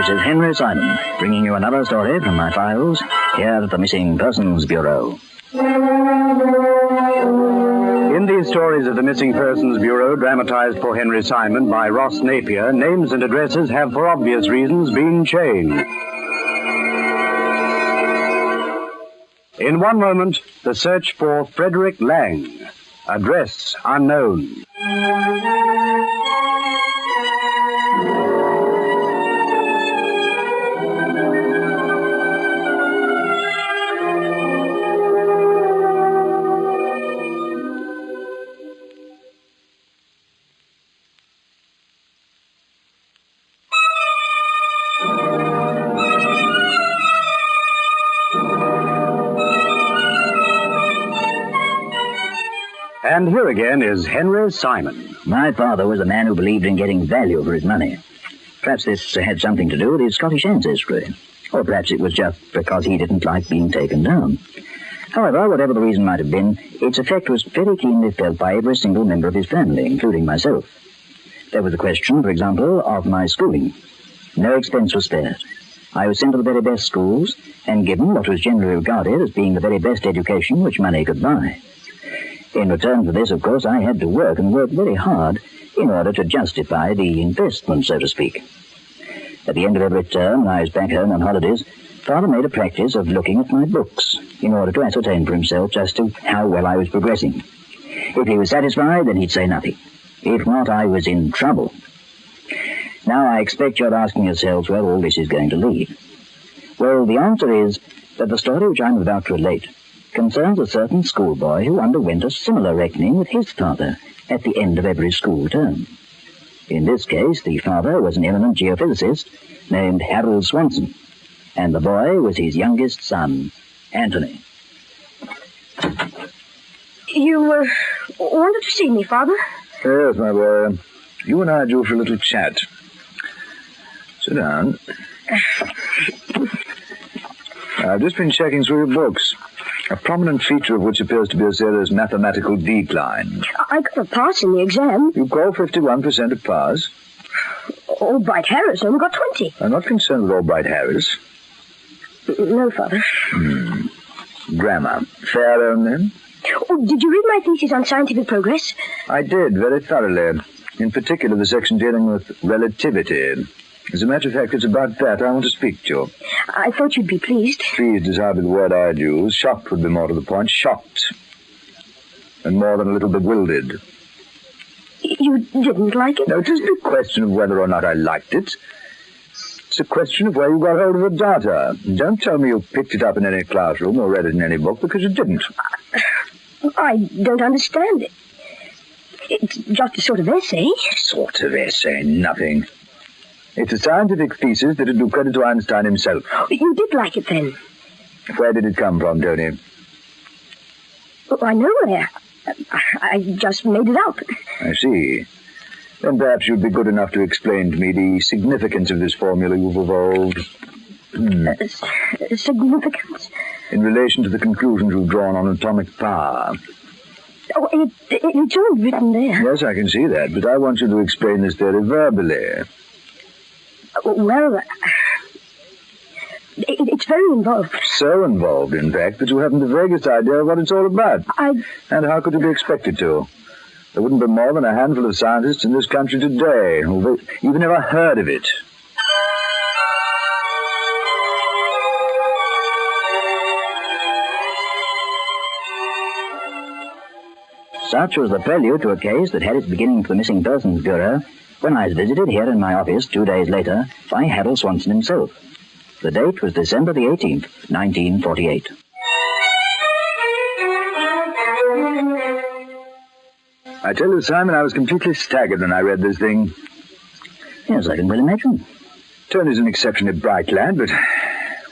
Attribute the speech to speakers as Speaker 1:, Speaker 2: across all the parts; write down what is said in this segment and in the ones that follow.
Speaker 1: This is Henry Simon, bringing you another story from my files here at the Missing Persons Bureau.
Speaker 2: In these stories of the Missing Persons Bureau, dramatized for Henry Simon by Ross Napier, names and addresses have, for obvious reasons, been changed. In one moment, the search for Frederick Lang. Address unknown. And here again is Henry Simon.
Speaker 1: My father was a man who believed in getting value for his money. Perhaps this had something to do with his Scottish ancestry. Or perhaps it was just because he didn't like being taken down. However, whatever the reason might have been, its effect was very keenly felt by every single member of his family, including myself. There was the question, for example, of my schooling. No expense was spared. I was sent to the very best schools and given what was generally regarded as being the very best education which money could buy. In return for this, of course, I had to work and work very hard in order to justify the investment, so to speak. At the end of every term, when I was back home on holidays, Father made a practice of looking at my books in order to ascertain for himself just how well I was progressing. If he was satisfied, then he'd say nothing. If not, I was in trouble. Now, I expect you're asking yourselves where all this is going to lead. Well, the answer is that the story which I'm about to relate concerns a certain schoolboy who underwent a similar reckoning with his father at the end of every school term. In this case, the father was an eminent geophysicist named Harold Swanson, and the boy was his youngest son, Anthony.
Speaker 3: You wanted to see me, Father?
Speaker 4: Yes, my boy. You and I are due for a little chat. Sit down. I've just been checking through your books, a prominent feature of which appears to be a serious mathematical decline.
Speaker 3: I got a pass in the exam.
Speaker 4: You call 51% a pass?
Speaker 3: Albright Harris only got 20.
Speaker 4: I'm not concerned with Albright Harris.
Speaker 3: No, Father.
Speaker 4: Grammar. Fair own, then?
Speaker 3: Oh, did you read my thesis on scientific progress?
Speaker 4: I did, very thoroughly. In particular, the section dealing with relativity. As a matter of fact, it's about that I want to speak to you.
Speaker 3: I thought you'd be pleased.
Speaker 4: Pleased is hardly the word I'd use. Shocked would be more to the point. Shocked. And more than a little bewildered.
Speaker 3: You didn't like it?
Speaker 4: No, it isn't a question of whether or not I liked it. It's a question of where you got hold of the data. Don't tell me you picked it up in any classroom or read it in any book, because you didn't.
Speaker 3: I don't understand it. It's just a sort of essay.
Speaker 4: Sort of essay, nothing. It's a scientific thesis that'd do credit to Einstein himself.
Speaker 3: You did like it, then?
Speaker 4: Where did it come from, Tony?
Speaker 3: Oh, I know where. I just made it up.
Speaker 4: I see. Then perhaps you'd be good enough to explain to me the significance of this formula you've evolved.
Speaker 3: Significance?
Speaker 4: In relation to the conclusions you've drawn on atomic power.
Speaker 3: Oh, it's all written there.
Speaker 4: Yes, I can see that, but I want you to explain this theory verbally.
Speaker 3: Well, it's very involved.
Speaker 4: So involved, in fact, that you haven't the vaguest idea of what it's all about. And how could you be expected to? There wouldn't be more than a handful of scientists in this country today who've even ever heard of it.
Speaker 1: Such was the prelude to a case that had its beginning at the Missing Persons Bureau when I was visited here in my office 2 days later by Harold Swanson himself. The date was December the 18th, 1948.
Speaker 4: I tell you, Simon, I was completely staggered when I read this thing.
Speaker 1: Yes, I can well imagine.
Speaker 4: Tony's an exceptionally bright lad, but,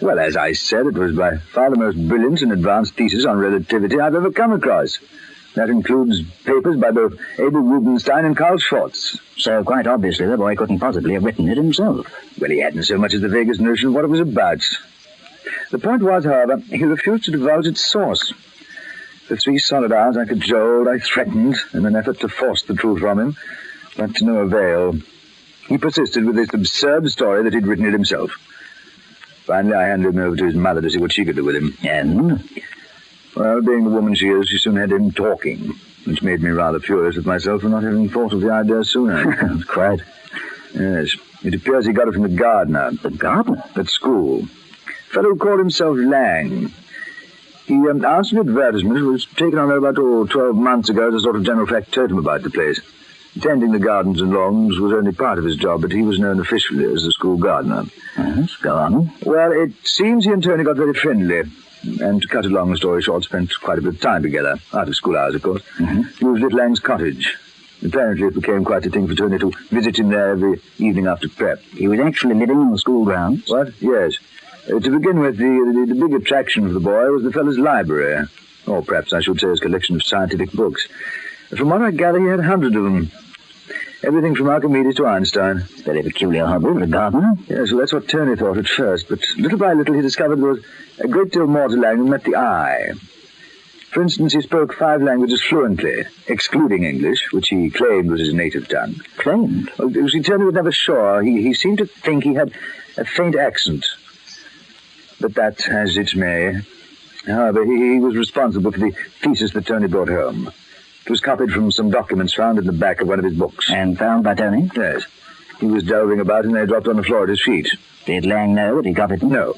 Speaker 4: well, as I said, it was by far the most brilliant and advanced thesis on relativity I've ever come across. That includes papers by both Abel Rubinstein and Carl Schwartz.
Speaker 1: So, quite obviously, the boy couldn't possibly have written it himself.
Speaker 4: Well, he hadn't so much as the vaguest notion of what it was about. The point was, however, he refused to divulge its source. For 3 solid hours I cajoled, I threatened, in an effort to force the truth from him, but to no avail. He persisted with this absurd story that he'd written it himself. Finally, I handed him over to his mother to see what she could do with him.
Speaker 1: And?
Speaker 4: Well, being the woman she is, she soon had him talking, which made me rather furious with myself for not having thought of the idea sooner.
Speaker 1: Quite.
Speaker 4: Yes. It appears he got it from the gardener.
Speaker 1: The gardener?
Speaker 4: At school. A fellow who called himself Lang. He asked an advertisement. It was taken on about 12 months ago as a sort of general factotum about the place. Tending the gardens and lawns was only part of his job, but he was known officially as the school gardener.
Speaker 1: Yes, go on.
Speaker 4: Well, it seems he and Tony got very friendly, and to cut a long story short, spent quite a bit of time together, out of school hours, of course. He was at Lang's cottage. Apparently it became quite a thing for Tony to visit him there every evening after prep.
Speaker 1: He was actually living in the school grounds?
Speaker 4: What? Yes. To begin with, the big attraction for the boy was the fellow's library, or perhaps I should say his collection of scientific books. From what I gather, he had hundreds of them. Everything from Archimedes to Einstein.
Speaker 1: Very peculiar hobby for a gardener.
Speaker 4: Yes, well, that's what Tony thought at first, but little by little he discovered there was a great deal more to Lang than met the eye. For instance, he spoke 5 languages fluently, excluding English, which he claimed was his native tongue.
Speaker 1: Claimed?
Speaker 4: Well, you see, Tony was never sure. He seemed to think he had a faint accent. But that, as it may. However, he was responsible for the thesis that Tony brought home. It was copied from some documents found in the back of one of his books.
Speaker 1: And found by Tony?
Speaker 4: Yes. He was delving about and they dropped on the floor at his feet.
Speaker 1: Did Lang know that he copied them?
Speaker 4: No.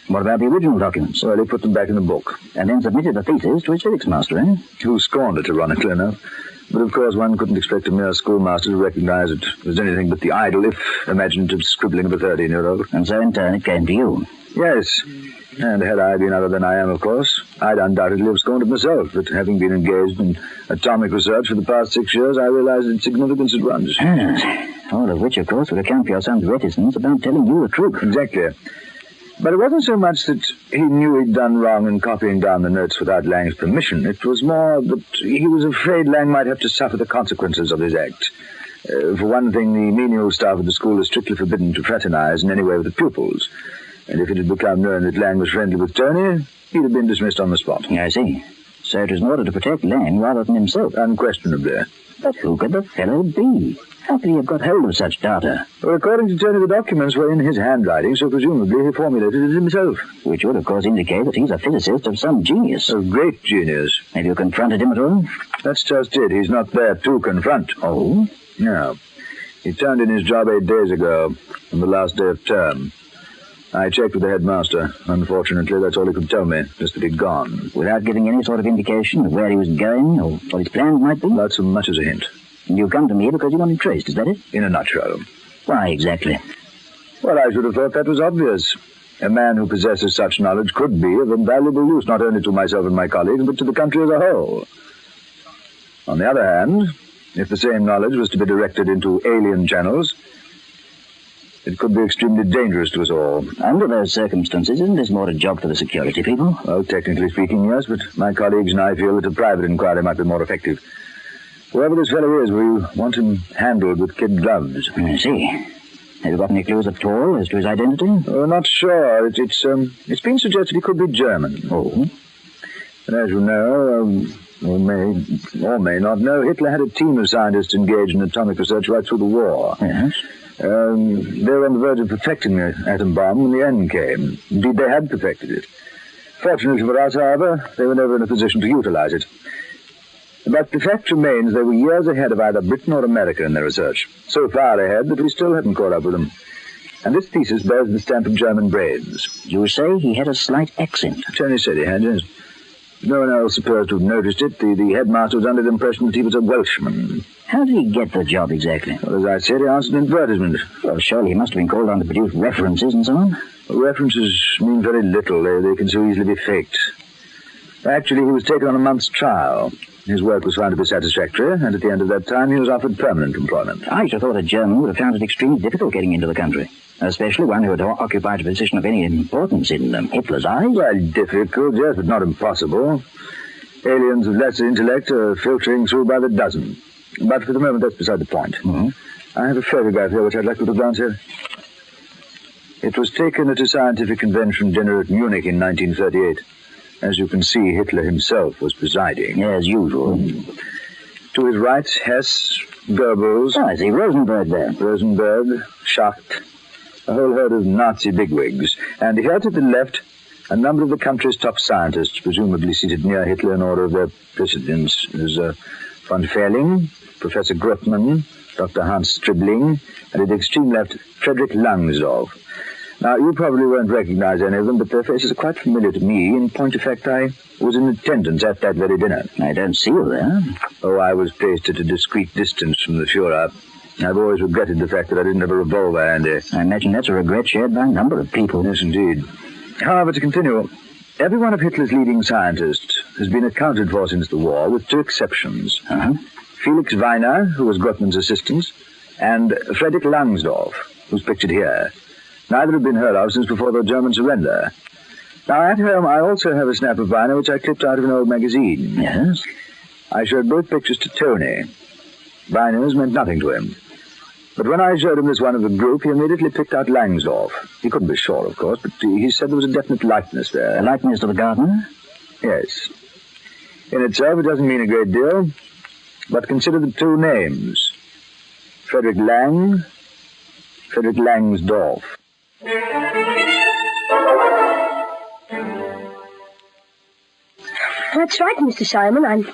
Speaker 1: What about the original documents?
Speaker 4: Well, he put them back in the book.
Speaker 1: And then submitted the thesis to his physics master, eh?
Speaker 4: Who scorned it, ironically enough. But of course one couldn't expect a mere schoolmaster to recognize it as anything but the idle, if imaginative, scribbling of a 13-year-old.
Speaker 1: And so in turn it came to you.
Speaker 4: Yes. And had I been other than I am, of course, I'd undoubtedly have scorned it myself. But having been engaged in atomic research for the past 6 years, I realized its significance at once.
Speaker 1: All of which, of course, would account for your son's reticence about telling you the truth.
Speaker 4: Exactly. But it wasn't so much that he knew he'd done wrong in copying down the notes without Lang's permission. It was more that he was afraid Lang might have to suffer the consequences of his act. For one thing, the menial staff of the school is strictly forbidden to fraternize in any way with the pupils. And if it had become known that Lang was friendly with Tony, he'd have been dismissed on the spot.
Speaker 1: I see. So it was in order to protect Lang rather than himself.
Speaker 4: Unquestionably.
Speaker 1: But who could the fellow be? How could he have got hold of such data?
Speaker 4: Well, according to Tony, the documents were in his handwriting, so presumably he formulated it himself.
Speaker 1: Which would, of course, indicate that he's a physicist of some genius.
Speaker 4: Of great genius.
Speaker 1: Have you confronted him at all?
Speaker 4: That's just it. He's not there to confront.
Speaker 1: Oh?
Speaker 4: No. He turned in his job 8 days ago, on the last day of term. I checked with the headmaster. Unfortunately, that's all he could tell me, just that he'd gone.
Speaker 1: Without giving any sort of indication of where he was going or what his plans might be?
Speaker 4: Not so much as a hint.
Speaker 1: And you come to me because you want him traced, is that it?
Speaker 4: In a nutshell.
Speaker 1: Why exactly?
Speaker 4: Well, I should have thought that was obvious. A man who possesses such knowledge could be of invaluable use not only to myself and my colleagues, but to the country as a whole. On the other hand, if the same knowledge was to be directed into alien channels, it could be extremely dangerous to us all.
Speaker 1: Under those circumstances, isn't this more a job for the security people?
Speaker 4: Well, technically speaking, yes, but my colleagues and I feel that a private inquiry might be more effective. Whoever this fellow is, we want him handled with kid gloves.
Speaker 1: I see. Have you got any clues at all as to his identity?
Speaker 4: Oh, not sure. It's been suggested he could be German.
Speaker 1: Oh?
Speaker 4: And as you know, or may not know, Hitler had a team of scientists engaged in atomic research right through the war.
Speaker 1: Yes?
Speaker 4: They were on the verge of perfecting the atom bomb when the end came. Indeed, they had perfected it. Fortunately for us, however, they were never in a position to utilize it. But the fact remains they were years ahead of either Britain or America in their research. So far ahead that we still hadn't caught up with them. And this thesis bears the stamp of German brains.
Speaker 1: You say he had a slight accent.
Speaker 4: Tony said he had, yes. No one else appears to have noticed it. The headmaster was under the impression that he was a Welshman.
Speaker 1: How did he get the job exactly?
Speaker 4: Well, as I said, he answered an advertisement.
Speaker 1: Well, surely he must have been called on to produce references and so on.
Speaker 4: Well, references mean very little. They can so easily be faked. Actually, he was taken on a month's trial. His work was found to be satisfactory, and at the end of that time, he was offered permanent employment.
Speaker 1: I should have thought a German would have found it extremely difficult getting into the country, especially one who had occupied a position of any importance in Hitler's eyes.
Speaker 4: Well, difficult, yes, but not impossible. Aliens of lesser intellect are filtering through by the dozen. But for the moment, that's beside the point.
Speaker 1: Mm-hmm.
Speaker 4: I have a photograph here which I'd like you to glance at. It was taken at a scientific convention dinner at Munich in 1938. As you can see, Hitler himself was presiding.
Speaker 1: As usual.
Speaker 4: To his right, Hess, Goebbels.
Speaker 1: Oh, I see. Rosenberg there.
Speaker 4: Rosenberg, Schacht, a whole herd of Nazi bigwigs. And here to the left, a number of the country's top scientists, presumably seated near Hitler in order of their precedence. There's von Ferling, Professor Grotman, Dr. Hans Stribling, and at the extreme left, Frederick Langsdorff. Now, you probably won't recognize any of them, but their faces are quite familiar to me. In point of fact, I was in attendance at that very dinner.
Speaker 1: I don't see you there.
Speaker 4: Oh, I was placed at a discreet distance from the Fuhrer. I've always regretted the fact that I didn't have a revolver handy.
Speaker 1: I imagine that's a regret shared by a number of people.
Speaker 4: Yes, indeed. However, to continue, every one of Hitler's leading scientists has been accounted for since the war, with two exceptions.
Speaker 1: Uh-huh.
Speaker 4: Felix Weiner, who was Grotman's assistant, and Frederick Langsdorff, who's pictured here. Neither have been heard of since before the German surrender. Now, at home, I also have a snap of Weiner, which I clipped out of an old magazine.
Speaker 1: Yes?
Speaker 4: I showed both pictures to Tony. Weiner's meant nothing to him. But when I showed him this one of the group, he immediately picked out Langsdorff. He couldn't be sure, of course, but he said there was a definite likeness there.
Speaker 1: A likeness to the gardener?
Speaker 4: Yes. In itself, it doesn't mean a great deal, but consider the two names. Frederick Lang, Frederick Langsdorff.
Speaker 3: That's right, Mr. Simon. I'm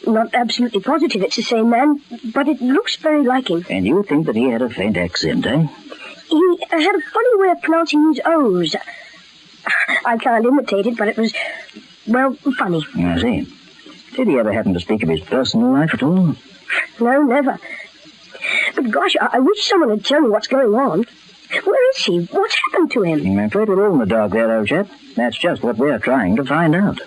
Speaker 3: not absolutely positive it's the same man, but it looks very like him.
Speaker 1: And you think that he had a faint accent, eh?
Speaker 3: He had a funny way of pronouncing his O's. I can't imitate it, but it was, well, funny.
Speaker 1: I see. Did he ever happen to speak of his personal life at all?
Speaker 3: No, never. But gosh, I wish someone would tell me what's going on. Where is he? What's happened to him?
Speaker 1: I'm afraid we're all in the dark there, old chap. That's just what we're trying to find out.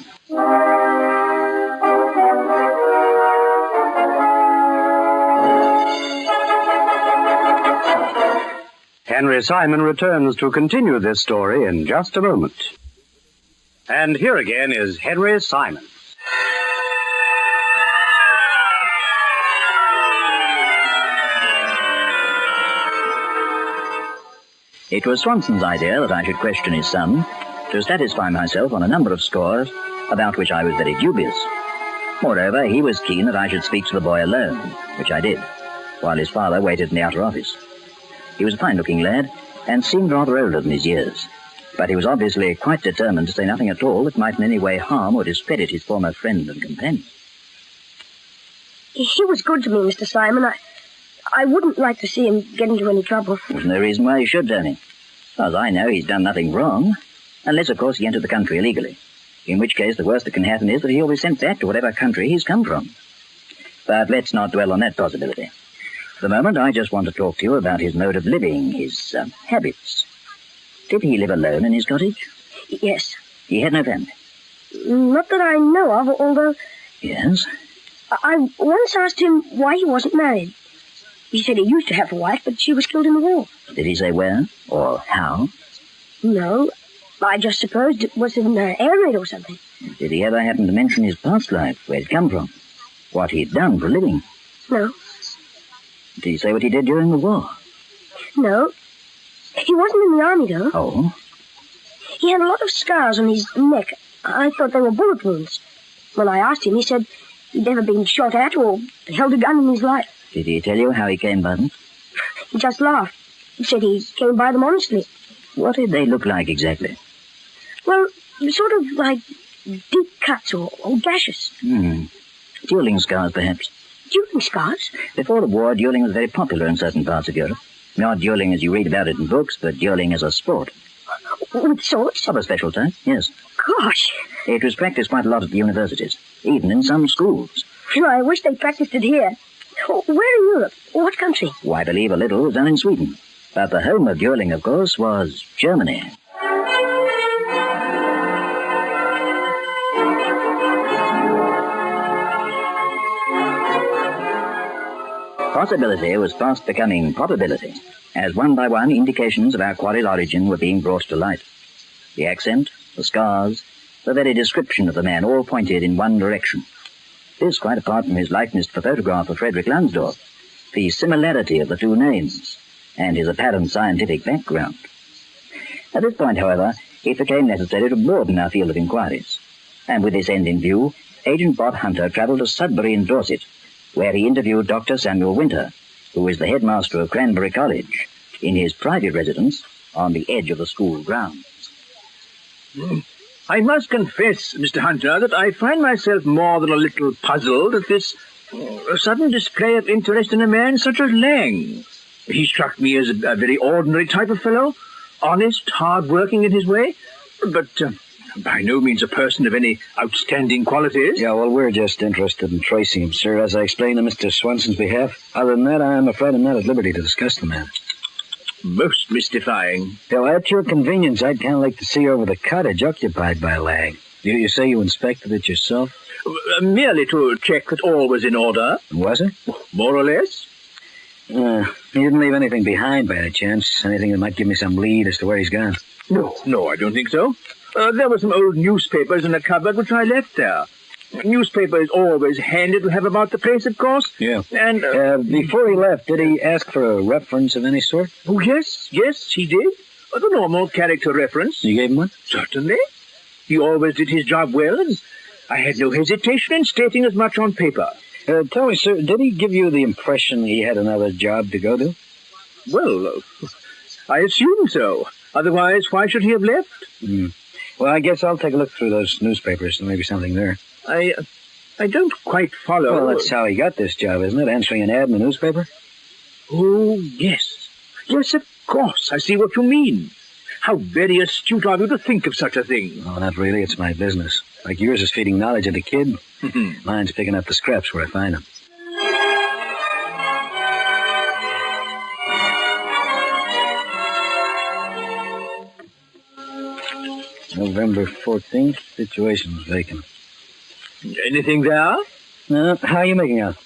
Speaker 2: Henry Simon returns to continue this story in just a moment. And here again is Henry Simon.
Speaker 1: It was Swanson's idea that I should question his son to satisfy myself on a number of scores about which I was very dubious. Moreover, he was keen that I should speak to the boy alone, which I did, while his father waited in the outer office. He was a fine-looking lad and seemed rather older than his years, but he was obviously quite determined to say nothing at all that might in any way harm or discredit his former friend and companion.
Speaker 3: He was good to me, Mr. Simon. I wouldn't like to see him get into any trouble.
Speaker 1: There's no reason why he should, Tony. As far as I know, he's done nothing wrong, unless, of course, he entered the country illegally, in which case the worst that can happen is that he'll be sent back to whatever country he's come from. But let's not dwell on that possibility. For the moment, I just want to talk to you about his mode of living, his habits. Did he live alone in his cottage?
Speaker 3: Yes.
Speaker 1: He had no family?
Speaker 3: Not that I know of, although...
Speaker 1: Yes?
Speaker 3: I once asked him why he wasn't married. He said he used to have a wife, but she was killed in the war.
Speaker 1: Did he say where or how?
Speaker 3: No. I just supposed it was in an air raid or something.
Speaker 1: Did he ever happen to mention his past life, where he'd come from, what he'd done for a living?
Speaker 3: No.
Speaker 1: Did he say what he did during the war?
Speaker 3: No. He wasn't in the army, though.
Speaker 1: Oh?
Speaker 3: He had a lot of scars on his neck. I thought they were bullet wounds. When I asked him, he said he'd never been shot at or held a gun in his life.
Speaker 1: Did he tell you how he came by them?
Speaker 3: He just laughed. He said he came by them honestly.
Speaker 1: What did they look like exactly?
Speaker 3: Well, sort of like deep cuts or gashes.
Speaker 1: Dueling scars, perhaps.
Speaker 3: Dueling scars?
Speaker 1: Before the war, dueling was very popular in certain parts of Europe. Not dueling as you read about it in books, but dueling as a sport.
Speaker 3: With swords?
Speaker 1: Of a special type, yes.
Speaker 3: Gosh.
Speaker 1: It was practiced quite a lot at the universities, even in some schools.
Speaker 3: I wish they practiced it here. Where in Europe? What country?
Speaker 1: Why, I believe a little was done in Sweden. But the home of dueling, of course, was Germany. Possibility was fast becoming probability, as one by one indications of our quarry's origin were being brought to light. The accent, the scars, the very description of the man all pointed in one direction. This quite apart from his likeness to the photograph of Frederick Langsdorff, the similarity of the two names, and his apparent scientific background. At this point, however, it became necessary to broaden our field of inquiries, and with this end in view, Agent Bob Hunter travelled to Sudbury in Dorset, where he interviewed Dr. Samuel Winter, who is the headmaster of Cranberry College, in his private residence on the edge of the school grounds.
Speaker 5: I must confess, Mr. Hunter, that I find myself more than a little puzzled at this sudden display of interest in a man such as Lang. He struck me as a very ordinary type of fellow, honest, hard-working in his way, but by no means a person of any outstanding qualities.
Speaker 2: Yeah, well, we're just interested in tracing him, sir, as I explained on Mr. Swanson's behalf. Other than that, I'm afraid I'm not at liberty to discuss the man.
Speaker 5: Most mystifying.
Speaker 2: Yeah, well, at your convenience, I'd kind of like to see over the cottage occupied by Lang. You say you inspected it yourself?
Speaker 5: Merely to check that all was in order.
Speaker 2: Was it?
Speaker 5: More or less.
Speaker 2: You didn't leave anything behind by any chance? Anything that might give me some lead as to where he's gone?
Speaker 5: No, I don't think so. There were some old newspapers in a cupboard which I left there. Newspaper is always handy to have about the place, of course.
Speaker 2: Yeah.
Speaker 5: And
Speaker 2: before he left, did he ask for a reference of any sort?
Speaker 5: Oh, yes, he did. The normal character reference.
Speaker 2: You gave him one?
Speaker 5: Certainly. He always did his job well, and I had no hesitation in stating as much on paper.
Speaker 2: Tell me, sir, did he give you the impression he had another job to go to?
Speaker 5: Well, I assume so. Otherwise, why should he have left?
Speaker 2: Well, I guess I'll take a look through those newspapers. There may be something there.
Speaker 5: I don't quite follow.
Speaker 2: Well, that's how he got this job, isn't it? Answering an ad in the newspaper?
Speaker 5: Oh, yes. Yes, of course. I see what you mean. How very astute of you to think of such a thing.
Speaker 2: Oh, not really. It's my business. Like yours is feeding knowledge at a kid. Mine's picking up the scraps where I find them. November 14th. Situation's vacant.
Speaker 5: Anything there?
Speaker 2: How are you making out?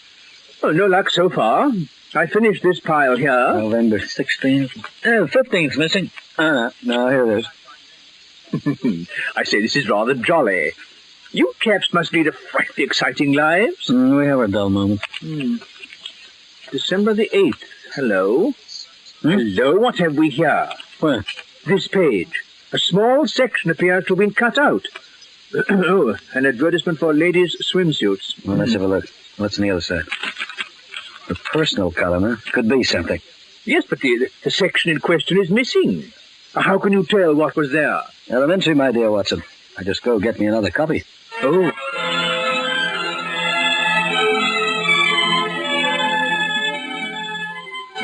Speaker 5: Oh, no luck so far. I finished this pile here.
Speaker 2: November 16th. 15th missing. No, here it is.
Speaker 5: I say, this is rather jolly. You chaps must lead a frightfully exciting lives.
Speaker 2: We have our dull moments.
Speaker 5: December the 8th. Hello? Hello, what have we here?
Speaker 2: Where?
Speaker 5: This page. A small section appears to have been cut out. Oh, an advertisement for ladies' swimsuits.
Speaker 2: Well, let's have a look. What's on the other side? The personal column, huh? Could be something.
Speaker 5: Yes, but the section in question is missing. How can you tell what was there?
Speaker 2: Elementary, my dear Watson. I just go get me another copy.
Speaker 5: Oh.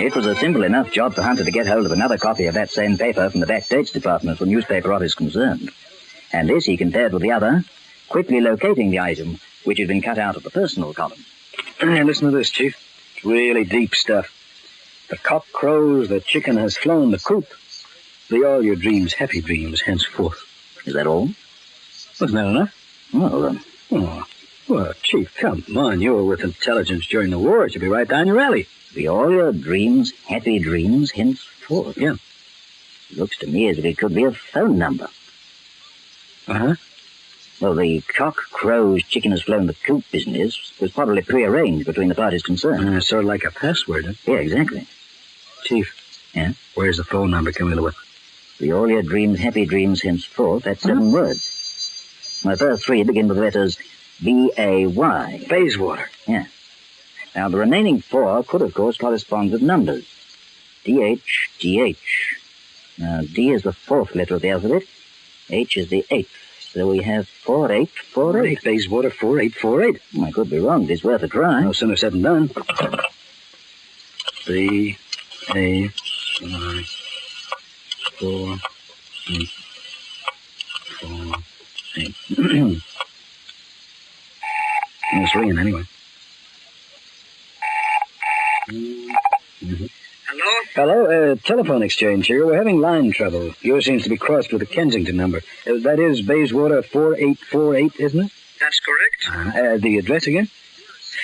Speaker 1: It was a simple enough job for Hunter to get hold of another copy of that same paper from the backstage department as the newspaper office concerned. And this he compared with the other, quickly locating the item which had been cut out of the personal column.
Speaker 2: Listen to this, Chief. It's really deep stuff. The cock crows, the chicken has flown the coop. Be all your dreams happy dreams henceforth.
Speaker 1: Is that all?
Speaker 2: Wasn't that enough?
Speaker 1: Well,
Speaker 2: Chief, come on. You were with intelligence during the war. It should be right down your alley.
Speaker 1: Be all your dreams happy dreams henceforth.
Speaker 2: Yeah.
Speaker 1: Looks to me as if it could be a phone number.
Speaker 2: Uh-huh.
Speaker 1: Well, the cock crows, chicken has flown the coop business was probably prearranged between the parties concerned.
Speaker 2: Sort of like a password, huh?
Speaker 1: Yeah, exactly.
Speaker 2: Chief.
Speaker 1: Yeah?
Speaker 2: Where's the phone number coming with?
Speaker 1: Be all your dreams happy dreams henceforth. That's 7 words. My first 3 begin with the letters B-A-Y.
Speaker 2: Bayswater.
Speaker 1: Yeah. Now, the remaining 4 could, of course, correspond with numbers. D-H, D-H. Now, D is the 4th letter of the alphabet. H is the 8th. So we have 4848.
Speaker 2: Bayswater 4848.
Speaker 1: I could be wrong. It's worth a try.
Speaker 2: No sooner said than done. B-A-Y 4 8 4 8. It's ringing anyway. Hello, telephone exchange here. We're having line trouble. Yours seems to be crossed with a Kensington number. That is Bayswater 4848, isn't it?
Speaker 6: That's correct.
Speaker 2: The address again?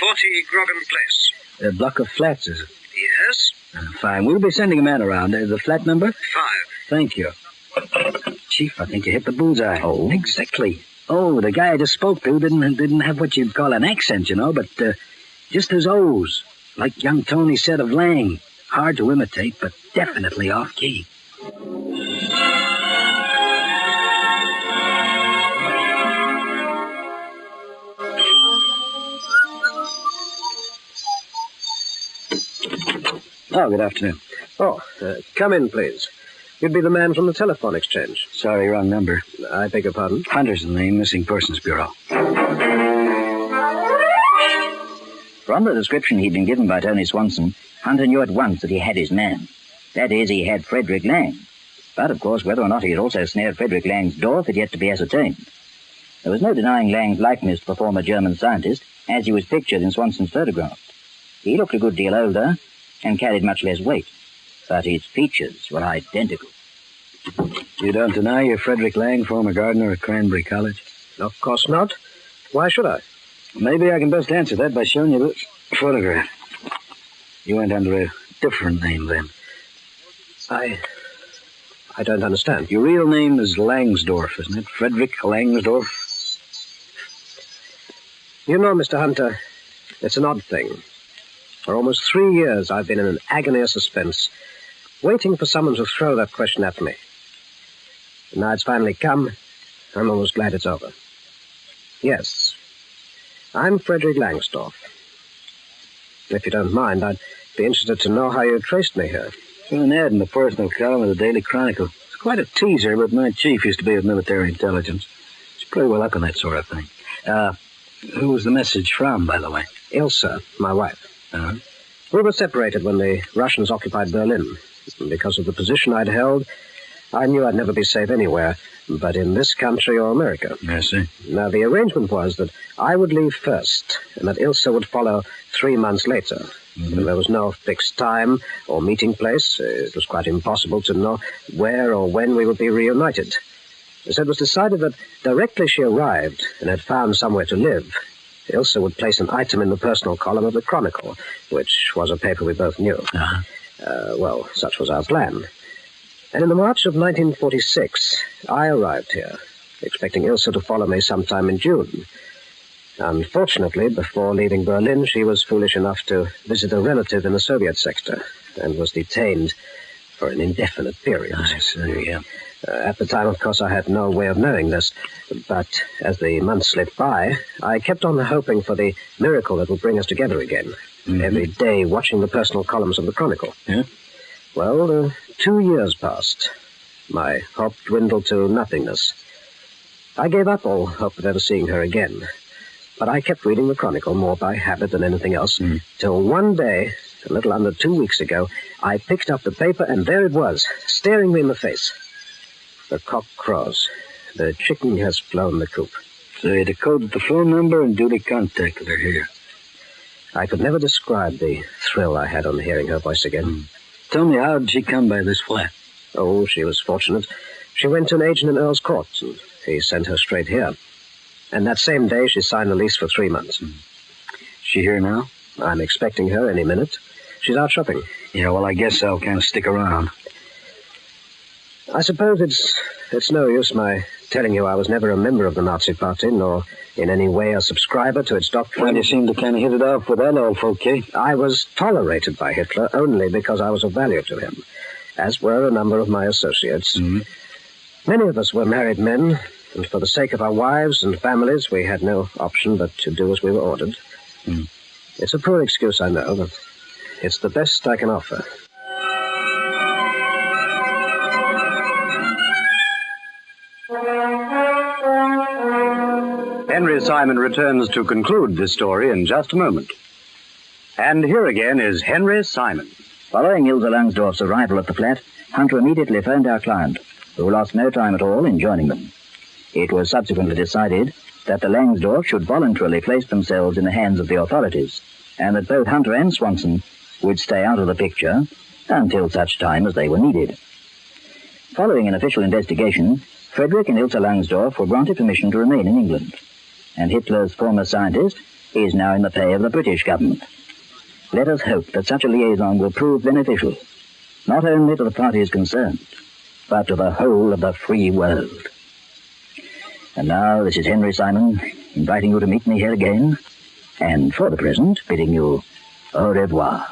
Speaker 6: 40 Grogan Place.
Speaker 2: A block of flats, is it?
Speaker 6: Yes.
Speaker 2: Fine. We'll be sending a man around. The flat number?
Speaker 6: 5.
Speaker 2: Thank you. Chief, I think you hit the bullseye.
Speaker 1: Oh?
Speaker 2: Exactly. Oh, the guy I just spoke to didn't have what you'd call an accent, you know, but just his O's. Like young Tony said of Lang. Hard to imitate, but definitely off-key. Oh, good afternoon.
Speaker 6: Oh, come in, please. You'd be the man from the telephone exchange.
Speaker 2: Sorry, wrong number.
Speaker 6: I beg your pardon?
Speaker 2: Hunter's the name, Missing Persons Bureau.
Speaker 1: From the description he'd been given by Tony Swanson, Hunter knew at once that he had his man. That is, he had Frederick Lang. But, of course, whether or not he had also snared Frederick Langsdorff had yet to be ascertained. There was no denying Lang's likeness to the former German scientist, as he was pictured in Swanson's photograph. He looked a good deal older and carried much less weight, but his features were identical.
Speaker 2: You don't deny you're Frederick Lang, former gardener at Cranberry College?
Speaker 6: Of course not. Why should I?
Speaker 2: Maybe I can best answer that by showing you this photograph. You went under a different name then.
Speaker 6: I don't understand.
Speaker 2: Your real name is Langsdorff, isn't it? Frederick Langsdorff?
Speaker 6: You know, Mr. Hunter, it's an odd thing. For almost 3 years, I've been in an agony of suspense, waiting for someone to throw that question at me. And now it's finally come. I'm almost glad it's over. Yes, I'm Frederick Langsdorff. If you don't mind, I'd be interested to know how you traced me here.
Speaker 2: Saw an ad in the personal column of the Daily Chronicle. It's quite a teaser, but my chief used to be with military intelligence. He's pretty well up on that sort of thing. Who was the message from, by the way?
Speaker 6: Ilsa, my wife.
Speaker 2: Uh-huh.
Speaker 6: We were separated when the Russians occupied Berlin. And because of the position I'd held, I knew I'd never be safe anywhere, but in this country or America.
Speaker 2: I see.
Speaker 6: Now, the arrangement was that I would leave first, and that Ilsa would follow 3 months later. Mm-hmm. There was no fixed time or meeting place. It was quite impossible to know where or when we would be reunited. So it was decided that directly she arrived and had found somewhere to live, Ilsa would place an item in the personal column of the Chronicle, which was a paper we both knew.
Speaker 2: Uh-huh.
Speaker 6: Well, such was our plan. And in the March of 1946, I arrived here, expecting Ilsa to follow me sometime in June. Unfortunately, before leaving Berlin, she was foolish enough to visit a relative in the Soviet sector and was detained for an indefinite period.
Speaker 2: I see, yeah.
Speaker 6: At the time, of course, I had no way of knowing this, but as the months slipped by, I kept on hoping for the miracle that would bring us together again, every day watching the personal columns of the Chronicle.
Speaker 2: Yeah?
Speaker 6: Well, 2 years passed. My hope dwindled to nothingness. I gave up all hope of ever seeing her again, but I kept reading the Chronicle more by habit than anything else, till one day, a little under 2 weeks ago, I picked up the paper, and there it was, staring me in the face. The cock crows. The chicken has flown the coop.
Speaker 2: So you decoded the phone number and duly contacted her here.
Speaker 6: I could never describe the thrill I had on hearing her voice again.
Speaker 2: Tell me, how did she come by this flat?
Speaker 6: Oh, she was fortunate. She went to an agent in Earl's Court, and he sent her straight here. And that same day, she signed the lease for 3 months.
Speaker 2: She here now?
Speaker 6: I'm expecting her any minute. She's out shopping.
Speaker 2: Yeah, well, I guess I'll kind of stick around.
Speaker 6: I suppose it's no use my telling you I was never a member of the Nazi Party, nor in any way a subscriber to its doctrine.
Speaker 2: Well, you seem to kind of hit it off with that old folk, eh?
Speaker 6: I was tolerated by Hitler only because I was of value to him, as were a number of my associates. Many of us were married men, and for the sake of our wives and families, we had no option but to do as we were ordered. It's a poor excuse, I know, but it's the best I can offer.
Speaker 7: Henry Simon returns to conclude this story in just a moment. And here again is Henry Simon.
Speaker 1: Following Ilsa Langsdorff's arrival at the flat, Hunter immediately phoned our client, who lost no time at all in joining them. It was subsequently decided that the Langsdorffs should voluntarily place themselves in the hands of the authorities, and that both Hunter and Swanson would stay out of the picture until such time as they were needed. Following an official investigation, Frederick and Ilsa Langsdorff were granted permission to remain in England, and Hitler's former scientist is now in the pay of the British government. Let us hope that such a liaison will prove beneficial, not only to the parties concerned, but to the whole of the free world. And now, this is Henry Simon, inviting you to meet me here again, and for the present, bidding you au revoir.